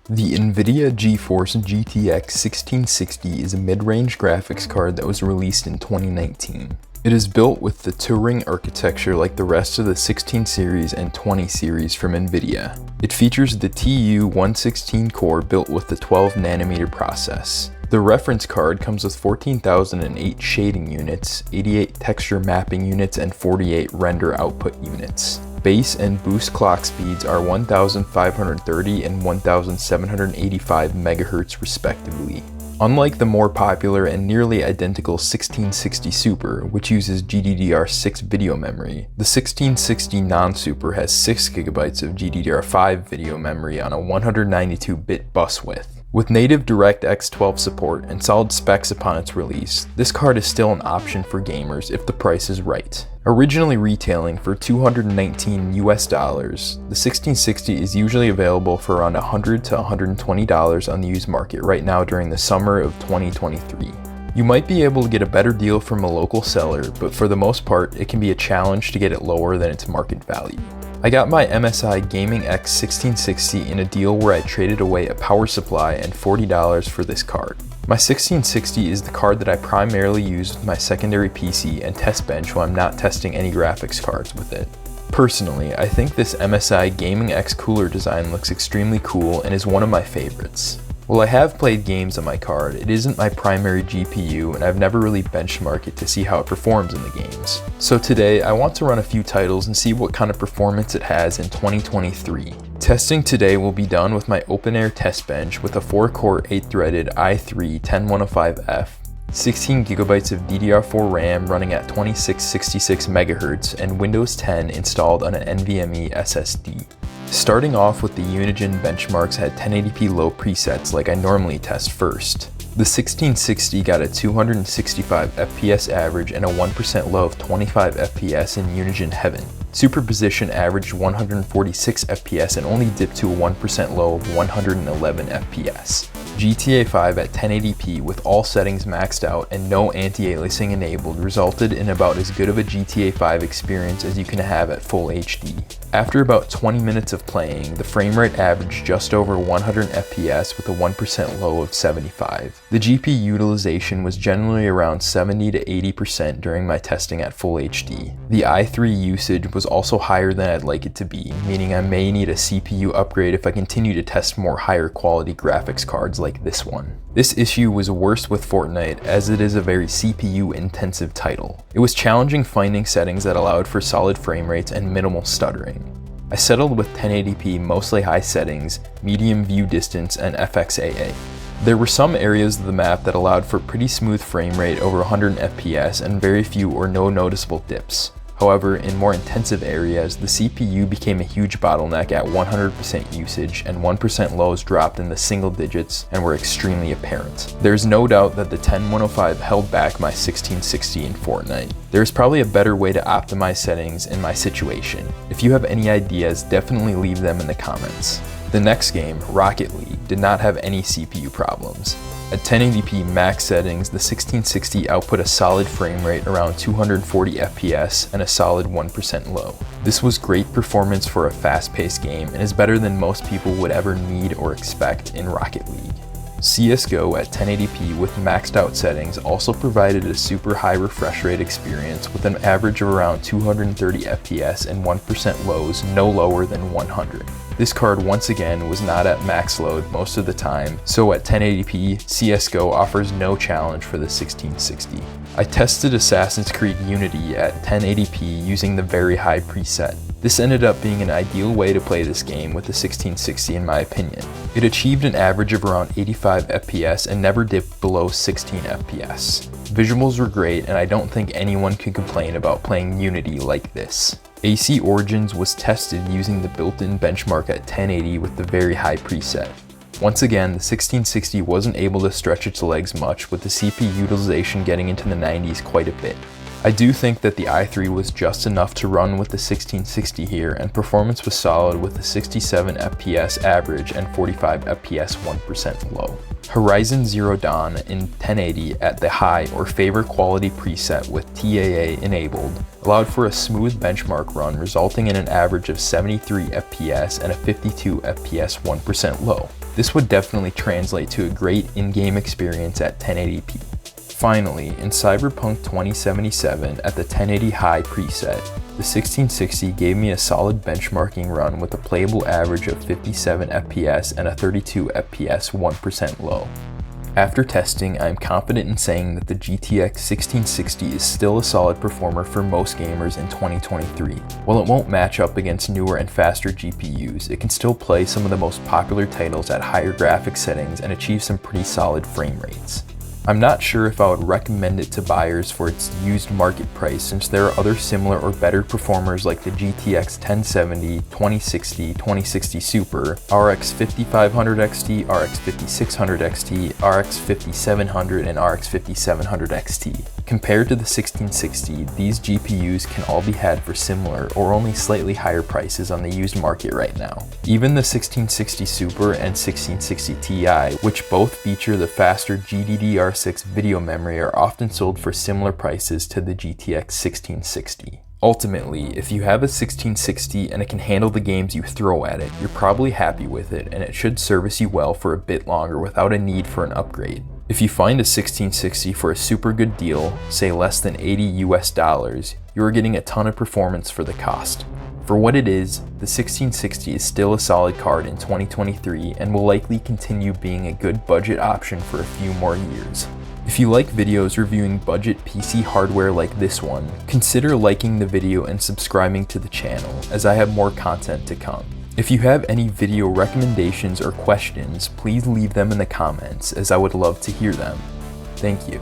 The NVIDIA GeForce GTX 1660 is a mid-range graphics card that was released in 2019. It is built with the Turing architecture like the rest of the 16 series and 20 series from NVIDIA. It features the TU116 core built with the 12nm process. The reference card comes with 14,008 shading units, 88 texture mapping units, and 48 render output units. Base and boost clock speeds are 1,530 and 1,785 MHz respectively. Unlike the more popular and nearly identical 1660 Super, which uses GDDR6 video memory, the 1660 non-Super has 6GB of GDDR5 video memory on a 192-bit bus width. With native DirectX 12 support and solid specs upon its release, this card is still an option for gamers if the price is right. Originally retailing for $219 US, the 1660 is usually available for around $100 to $120 on the used market right now during the summer of 2023. You might be able to get a better deal from a local seller, but for the most part, it can be a challenge to get it lower than its market value. I got my MSI Gaming X 1660 in a deal where I traded away a power supply and $40 for this card. My 1660 is the card that I primarily use with my secondary PC and test bench when I'm not testing any graphics cards with it. Personally, I think this MSI Gaming X cooler design looks extremely cool and is one of my favorites. While I have played games on my card, it isn't my primary GPU and I've never really benchmarked it to see how it performs in the games. So today, I want to run a few titles and see what kind of performance it has in 2023. Testing today will be done with my open-air test bench with a 4-core 8-threaded i3-10105F, 16GB of DDR4 RAM running at 2666 MHz, and Windows 10 installed on an NVMe SSD. Starting off with the Unigine benchmarks at 1080p low presets like I normally test first. The 1660 got a 265 FPS average and a 1% low of 25 FPS in Unigine heaven. Superposition averaged 146 FPS and only dipped to a 1% low of 111 FPS. GTA 5 at 1080p with all settings maxed out and no anti-aliasing enabled resulted in about as good of a GTA 5 experience as you can have at full HD. After about 20 minutes of playing, the frame rate averaged just over 100 FPS with a 1% low of 75. The GPU utilization was generally around 70 to 80% during my testing at full HD. The i3 usage was also higher than I'd like it to be, meaning I may need a CPU upgrade if I continue to test more higher quality graphics cards like this one. This issue was worse with Fortnite as it is a very CPU intensive title. It was challenging finding settings that allowed for solid frame rates and minimal stuttering. I settled with 1080p mostly high settings, medium view distance, and FXAA. There were some areas of the map that allowed for pretty smooth frame rate over 100 FPS and very few or no noticeable dips. However, in more intensive areas, the CPU became a huge bottleneck at 100% usage, and 1% lows dropped in the single digits and were extremely apparent. There's no doubt that the 10105 held back my 1660 in Fortnite. There's probably a better way to optimize settings in my situation. If you have any ideas, definitely leave them in the comments. The next game, Rocket League, did not have any CPU problems. At 1080p max settings, the 1660 output a solid frame rate around 240 FPS and a solid 1% low. This was great performance for a fast-paced game and is better than most people would ever need or expect in Rocket League. CSGO at 1080p with maxed out settings also provided a super high refresh rate experience with an average of around 230 FPS and 1% lows no lower than 100. This card once again was not at max load most of the time, so at 1080p, CSGO offers no challenge for the 1660. I tested Assassin's Creed Unity at 1080p using the very high preset. This ended up being an ideal way to play this game with the 1660 in my opinion. It achieved an average of around 85 FPS and never dipped below 16 FPS. Visuals were great and I don't think anyone could complain about playing Unity like this. AC Origins was tested using the built-in benchmark at 1080 with the very high preset. Once again, the 1660 wasn't able to stretch its legs much, with the CPU utilization getting into the 90s quite a bit. I do think that the i3 was just enough to run with the 1660 here, and performance was solid with the 67 FPS average and 45 FPS 1% low. Horizon Zero Dawn in 1080 at the high or favor quality preset with TAA enabled allowed for a smooth benchmark run resulting in an average of 73 FPS and a 52 FPS 1% low. This would definitely translate to a great in-game experience at 1080p. Finally, in Cyberpunk 2077 at the 1080 high preset, the 1660 gave me a solid benchmarking run with a playable average of 57 FPS and a 32 FPS 1% low. After testing, I am confident in saying that the GTX 1660 is still a solid performer for most gamers in 2023. While it won't match up against newer and faster GPUs, it can still play some of the most popular titles at higher graphics settings and achieve some pretty solid frame rates. I'm not sure if I would recommend it to buyers for its used market price, since there are other similar or better performers like the GTX 1070, 2060, 2060 Super, RX 5500 XT, RX 5600 XT, RX 5700, and RX 5700 XT. Compared to the 1660, these GPUs can all be had for similar or only slightly higher prices on the used market right now. Even the 1660 Super and 1660 Ti, which both feature the faster GDDR6 video memory, are often sold for similar prices to the GTX 1660. Ultimately, if you have a 1660 and it can handle the games you throw at it, you're probably happy with it, and it should service you well for a bit longer without a need for an upgrade. If you find a 1660 for a super good deal, say less than $80 US, you are getting a ton of performance for the cost. For what it is, the 1660 is still a solid card in 2023 and will likely continue being a good budget option for a few more years. If you like videos reviewing budget PC hardware like this one, consider liking the video and subscribing to the channel, as I have more content to come. If you have any video recommendations or questions, please leave them in the comments, as I would love to hear them. Thank you.